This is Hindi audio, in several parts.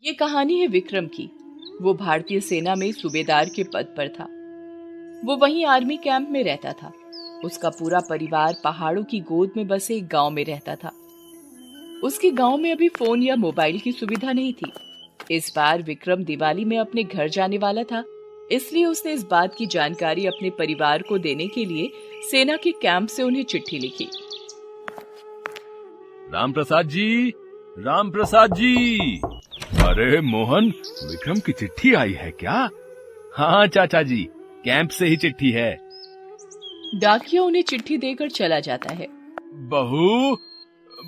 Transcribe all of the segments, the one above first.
ये कहानी है विक्रम की। वो भारतीय सेना में सूबेदार के पद पर था। वो वहीं आर्मी कैंप में रहता था। उसका पूरा परिवार पहाड़ों की गोद में बसे एक गांव में रहता था। उसके गांव में अभी फोन या मोबाइल की सुविधा नहीं थी। इस बार विक्रम दिवाली में अपने घर जाने वाला था, इसलिए उसने इस बात की जानकारी अपने परिवार को देने के लिए सेना के कैंप से उन्हें चिट्ठी लिखी। राम प्रसाद जी, राम प्रसाद जी। अरे मोहन, विक्रम की चिट्ठी आई है क्या? हाँ चाचा जी, कैंप से ही चिट्ठी है। डाकिया उन्हें चिट्ठी देकर चला जाता है। बहू,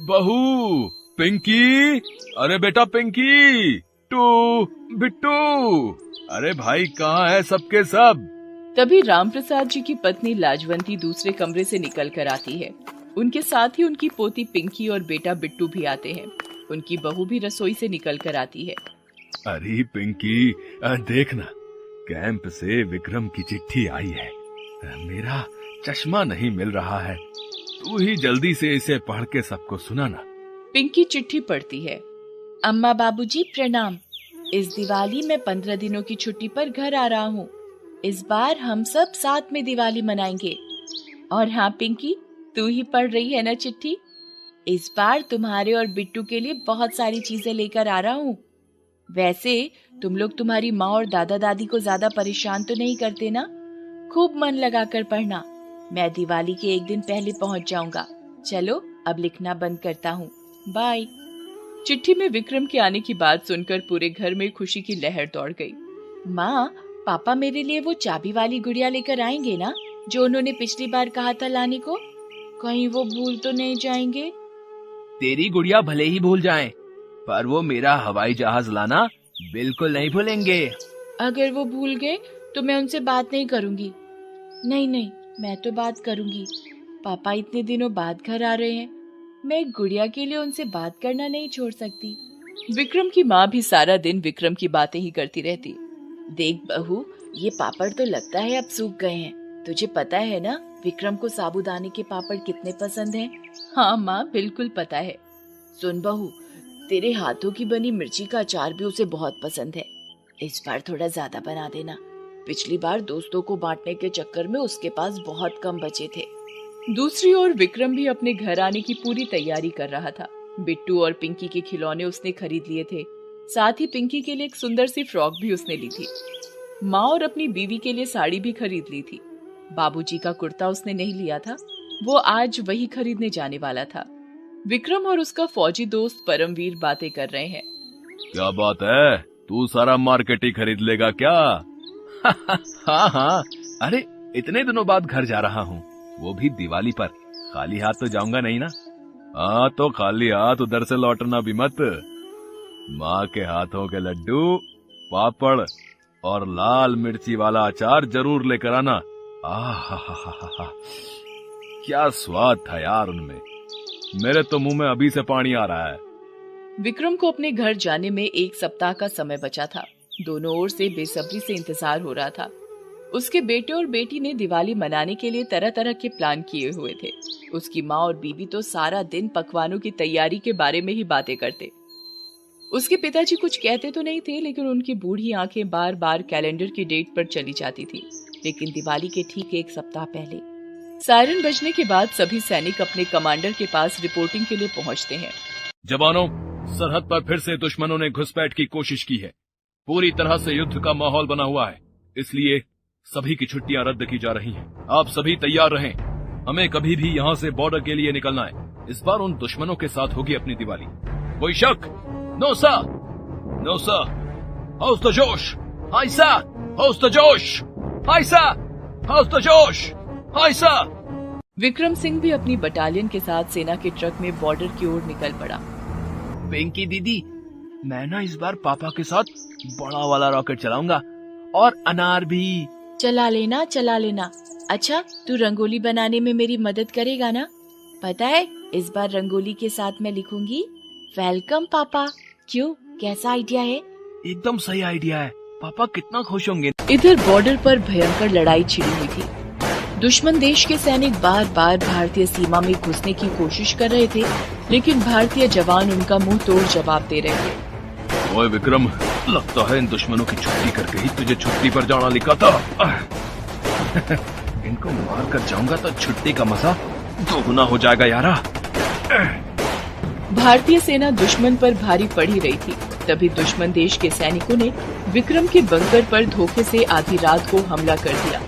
बहू, पिंकी, अरे बेटा पिंकी, बिट्टू, अरे भाई कहाँ है सबके सब? तभी राम प्रसाद जी की पत्नी लाजवंती दूसरे कमरे से निकल कर आती है। उनके साथ ही उनकी पोती पिंकी और बेटा बिट्टू भी आते हैं। उनकी बहू भी रसोई से निकल कर आती है। अरे पिंकी, देखना, कैंप से विक्रम की चिट्ठी आई है। मेरा चश्मा नहीं मिल रहा है, तू ही जल्दी से इसे पढ़ के सबको सुनाना। पिंकी चिट्ठी पढ़ती है। अम्मा बाबूजी प्रणाम। इस दिवाली में 15 दिनों की छुट्टी पर घर आ रहा हूँ। इस बार हम सब साथ में दिवाली मनाएंगे। और हाँ पिंकी, तू ही पढ़ रही है ना चिट्ठी? इस बार तुम्हारे और बिट्टू के लिए बहुत सारी चीजें लेकर आ रहा हूँ। वैसे तुम लोग तुम्हारी माँ और दादा दादी को ज्यादा परेशान तो नहीं करते ना? खूब मन लगाकर पढ़ना। मैं दिवाली के एक दिन पहले पहुँच जाऊंगा। चलो अब लिखना बंद करता हूँ, बाय। चिट्ठी में विक्रम के आने की बात सुनकर पूरे घर में खुशी की लहर दौड़ गई। माँ, पापा मेरे लिए वो चाबी वाली गुड़िया लेकर आएंगे ना, जो उन्होंने पिछली बार कहा था लाने को? कहीं वो भूल तो नहीं जाएंगे? तेरी गुड़िया भले ही भूल जाएं, पर वो मेरा हवाई जहाज लाना बिल्कुल नहीं भूलेंगे। अगर वो भूल गए तो मैं उनसे बात नहीं करूंगी। नहीं, मैं तो बात करूंगी। पापा इतने दिनों बाद घर आ रहे हैं, मैं गुड़िया के लिए उनसे बात करना नहीं छोड़ सकती। विक्रम की माँ भी सारा दिन विक्रम की बातें ही करती रहती। देख बहू, ये पापड़ तो लगता है अब सूख गए हैं। तुझे पता है ना विक्रम को साबूदाने के पापड़ कितने पसंद हैं? हाँ माँ, बिल्कुल पता है। सुन बहू, तेरे हाथों की बनी मिर्ची का अचार भी उसे बहुत पसंद है। इस बार थोड़ा ज्यादा बना देना। पिछली बार दोस्तों को बांटने के चक्कर में उसके पास बहुत कम बचे थे। दूसरी ओर विक्रम भी अपने घर आने की पूरी तैयारी कर रहा था। बिट्टू और पिंकी के खिलौने उसने खरीद लिए थे। साथ ही पिंकी के लिए एक सुंदर सी फ्रॉक भी उसने ली थी। माँ और अपनी बीवी के लिए साड़ी भी खरीद ली थी। बाबूजी का कुर्ता उसने नहीं लिया था, वो आज वही खरीदने जाने वाला था। विक्रम और उसका फौजी दोस्त परमवीर बातें कर रहे हैं। क्या बात है, तू सारा मार्केट ही खरीद लेगा क्या? हाँ, अरे इतने दिनों बाद घर जा रहा हूँ, वो भी दिवाली पर। खाली हाथ तो जाऊंगा नहीं ना। हाँ तो खाली हाथ उधर से लौटना भी मत। माँ के हाथों के लड्डू, पापड़ और लाल मिर्ची वाला अचार जरूर लेकर आना। आहा, क्या स्वाद था यार उनमें। मेरे तो मुंह में अभी से पानी आ रहा है। विक्रम को अपने घर जाने में 1 सप्ताह का समय बचा था। दोनों ओर से बेसब्री से इंतजार हो रहा था। उसके बेटे और बेटी ने दिवाली मनाने के लिए तरह तरह के प्लान किए हुए थे। उसकी माँ और बीवी तो सारा दिन पकवानों की तैयारी के बारे में ही बातें करते। उसके पिताजी कुछ कहते तो नहीं थे, लेकिन उनकी बूढ़ी आंखें बार बार कैलेंडर की डेट पर चली जाती थी। लेकिन दिवाली के ठीक 1 सप्ताह पहले सायरन बजने के बाद सभी सैनिक अपने कमांडर के पास रिपोर्टिंग के लिए पहुंचते हैं। जवानों, सरहद पर फिर से दुश्मनों ने घुसपैठ की कोशिश की है। पूरी तरह से युद्ध का माहौल बना हुआ है, इसलिए सभी की छुट्टियां रद्द की जा रही हैं। आप सभी तैयार रहें। हमें कभी भी यहाँ से बॉर्डर के लिए निकलना है। इस बार उन दुश्मनों के साथ होगी अपनी दिवाली। कोई शक? No sir, no sir. How's the जोश, हाय सर। हाउस द जोश, हाय सर। हाउस द जोश, हाय सर। विक्रम सिंह भी अपनी बटालियन के साथ सेना के ट्रक में बॉर्डर की ओर निकल पड़ा। पिंकी दीदी, मैं ना इस बार पापा के साथ बड़ा वाला रॉकेट चलाऊंगा, और अनार भी। चला लेना। अच्छा, तू रंगोली बनाने में मेरी मदद करेगा ना? पता है इस बार रंगोली के साथ मैं लिखूंगी वेलकम पापा। क्यों, कैसा आइडिया है? एकदम सही आइडिया है, पापा कितना खुश होंगे। इधर बॉर्डर पर भयंकर लड़ाई छिड़ी हुई थी। दुश्मन देश के सैनिक बार बार भारतीय सीमा में घुसने की कोशिश कर रहे थे, लेकिन भारतीय जवान उनका मुंह तोड़ जवाब दे रहे थे। ओए विक्रम, लगता है इन दुश्मनों की छुट्टी करके ही तुझे छुट्टी पर जाना लिखा था। इनको मार कर जाऊंगा तो छुट्टी का मजा दोगुना हो जाएगा यारा। भारतीय सेना दुश्मन पर भारी पड़ ही रही थी। तभी दुश्मन देश के सैनिकों ने विक्रम के बंकर पर धोखे से आधी रात को हमला कर दिया।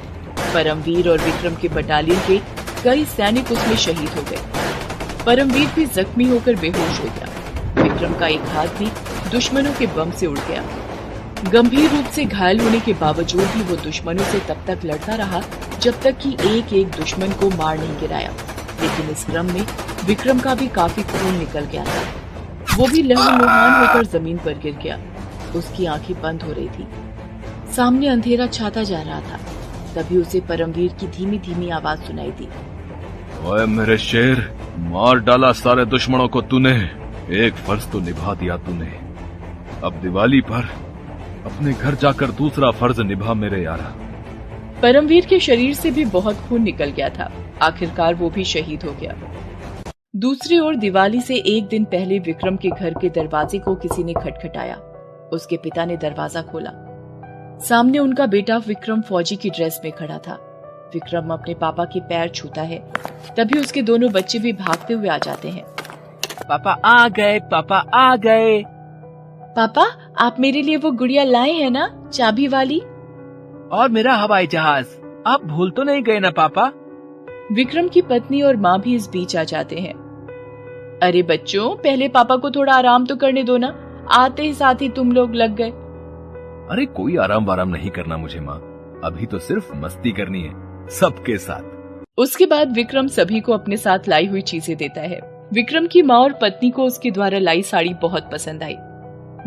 परमवीर और विक्रम के बटालियन के कई सैनिक उसमें शहीद हो गए। परमवीर भी जख्मी होकर बेहोश हो गया। विक्रम का एक हाथ भी दुश्मनों के बम से उड़ गया। गंभीर रूप से घायल होने के बावजूद भी वो दुश्मनों से तब तक लड़ता रहा जब तक कि एक एक दुश्मन को मार नहीं गिराया। लेकिन इस क्रम में विक्रम का भी काफी खून निकल गया था। वो भी लहूलुहान होकर जमीन पर गिर गया। उसकी आंखें बंद हो रही थी। सामने अंधेरा छाता जा रहा था। तभी उसे परमवीर की धीमी धीमी आवाज सुनाई दी। ओए मेरे शेर, मार डाला सारे दुश्मनों को तूने। एक फर्ज तो निभा दिया तूने। अब दिवाली पर अपने घर जाकर दूसरा फर्ज निभा मेरे यारा। परमवीर के शरीर से भी बहुत खून निकल गया था। आखिरकार वो भी शहीद हो गया। दूसरी ओर दिवाली से एक दिन पहले विक्रम के घर के दरवाजे को किसी ने खटखटाया। उसके पिता ने दरवाजा खोला। सामने उनका बेटा विक्रम फौजी की ड्रेस में खड़ा था। विक्रम अपने पापा के पैर छूता है। तभी उसके दोनों बच्चे भी भागते हुए आ जाते हैं। पापा आ गए, पापा आ गए। पापा, आप मेरे लिए वो गुड़िया लाए हैं ना, चाबी वाली? और मेरा हवाई जहाज आप भूल तो नहीं गए ना पापा? विक्रम की पत्नी और माँ भी इस बीच आ जाते हैं। अरे बच्चों, पहले पापा को थोड़ा आराम तो करने दो ना। आते ही साथ ही तुम लोग लग गए। अरे कोई आराम वाराम नहीं करना मुझे माँ, अभी तो सिर्फ मस्ती करनी है सबके साथ। उसके बाद विक्रम सभी को अपने साथ लाई हुई चीजें देता है। विक्रम की माँ और पत्नी को उसके द्वारा लाई साड़ी बहुत पसंद आई।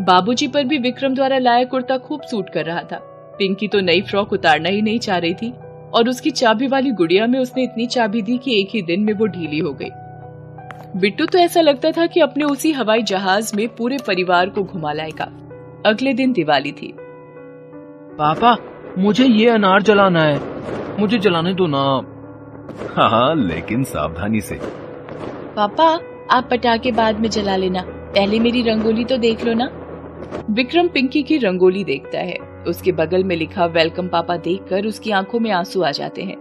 बाबूजी पर भी विक्रम द्वारा लाया कुर्ता खूब सूट कर रहा था। पिंकी तो नई फ्रॉक उतारना ही नहीं चाह रही थी और उसकी चाबी वाली गुड़िया में उसने इतनी चाबी दी कि एक ही दिन में वो ढीली हो गई। बिट्टू तो ऐसा लगता था कि अपने उसी हवाई जहाज में पूरे परिवार को घुमा लाएगा। अगले दिन दिवाली थी। पापा, मुझे ये अनार जलाना है, मुझे जलाने दो ना। हाँ, लेकिन सावधानी से। पापा, आप पटाखे बाद में जला लेना, पहले मेरी रंगोली तो देख लो ना। विक्रम पिंकी की रंगोली देखता है। उसके बगल में लिखा वेलकम पापा देखकर उसकी आंखों में आंसू आ जाते हैं।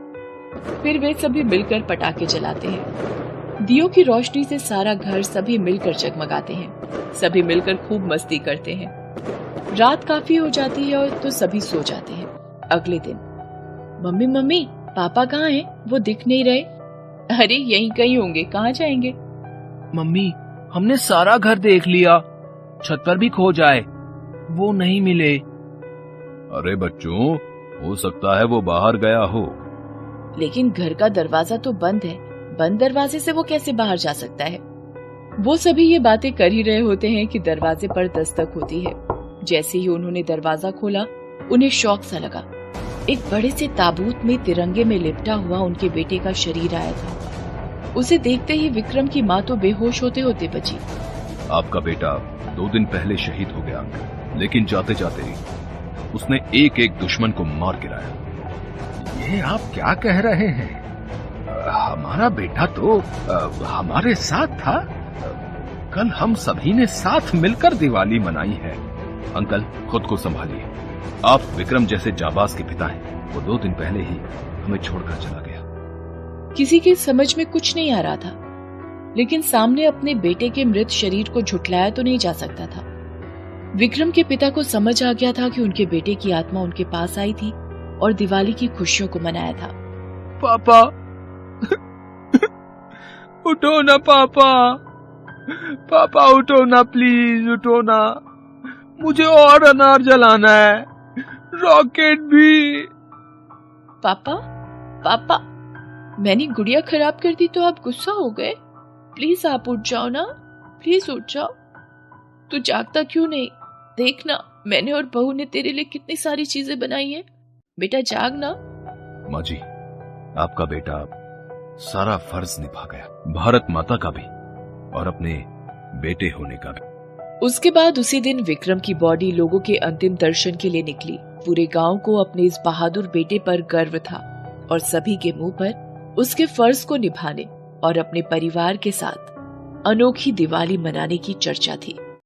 फिर वे सभी मिलकर पटाखे जलाते हैं। दियों की रोशनी से सारा घर सभी मिलकर जगमगाते हैं। सभी मिलकर खूब मस्ती करते हैं। रात काफी हो जाती है और तो सभी सो जाते हैं। अगले दिन, मम्मी मम्मी, पापा कहाँ हैं? वो दिख नहीं रहे। अरे यहीं कहीं होंगे, कहाँ जाएंगे? मम्मी, हमने सारा घर देख लिया, छत पर भी खोज आए, वो नहीं मिले। अरे बच्चों, हो सकता है वो बाहर गया हो। लेकिन घर का दरवाजा तो बंद है। बंद दरवाजे से वो कैसे बाहर जा सकता है? वो सभी ये बातें कर ही रहे होते हैं कि दरवाजे पर दस्तक होती है। जैसे ही उन्होंने दरवाजा खोला, उन्हें शौक सा लगा। एक बड़े से ताबूत में तिरंगे में लिपटा हुआ उनके बेटे का शरीर आया था। उसे देखते ही विक्रम की माँ तो बेहोश होते होते बची। आपका बेटा 2 दिन पहले शहीद हो गया, लेकिन जाते जाते उसने एक एक दुश्मन को मार गिराया। ये आप क्या कह रहे हैं? हमारा बेटा तो हमारे साथ था। कल हम सभी ने साथ मिलकर दिवाली मनाई है। अंकल, खुद को संभालिए। आप विक्रम जैसे जाबाज के पिता हैं। वो 2 दिन पहले ही हमें छोड़कर चला गया। किसी की समझ में कुछ नहीं आ रहा था, लेकिन सामने अपने बेटे के मृत शरीर को झुठलाया तो नहीं जा सकता था। विक्रम के पिता को समझ आ गया था कि उनके बेटे की आत्मा उनके पास आई थी और दिवाली की खुशियों को मनाया था। पापा उठो ना पापा, पापा उठो ना, प्लीज उठो ना, मुझे और अनार जलाना है, रॉकेट भी। पापा, पापा, मैंने गुड़िया खराब कर दी तो आप गुस्सा हो गए? प्लीज आप उठ जाओ ना, प्लीज उठ जाओ। तू जागता क्यों नहीं? देखना, मैंने और बहू ने तेरे लिए कितनी सारी चीजें बनाई हैं। बेटा जाग ना। माँ जी, आपका बेटा सारा फर्ज निभा गया, भारत माता का भी और अपने बेटे होने का भी। उसके बाद उसी दिन विक्रम की बॉडी लोगों के अंतिम दर्शन के लिए निकली। पूरे गांव को अपने इस बहादुर बेटे पर गर्व था और सभी के मुंह पर उसके फर्ज को निभाने और अपने परिवार के साथ अनोखी दिवाली मनाने की चर्चा थी।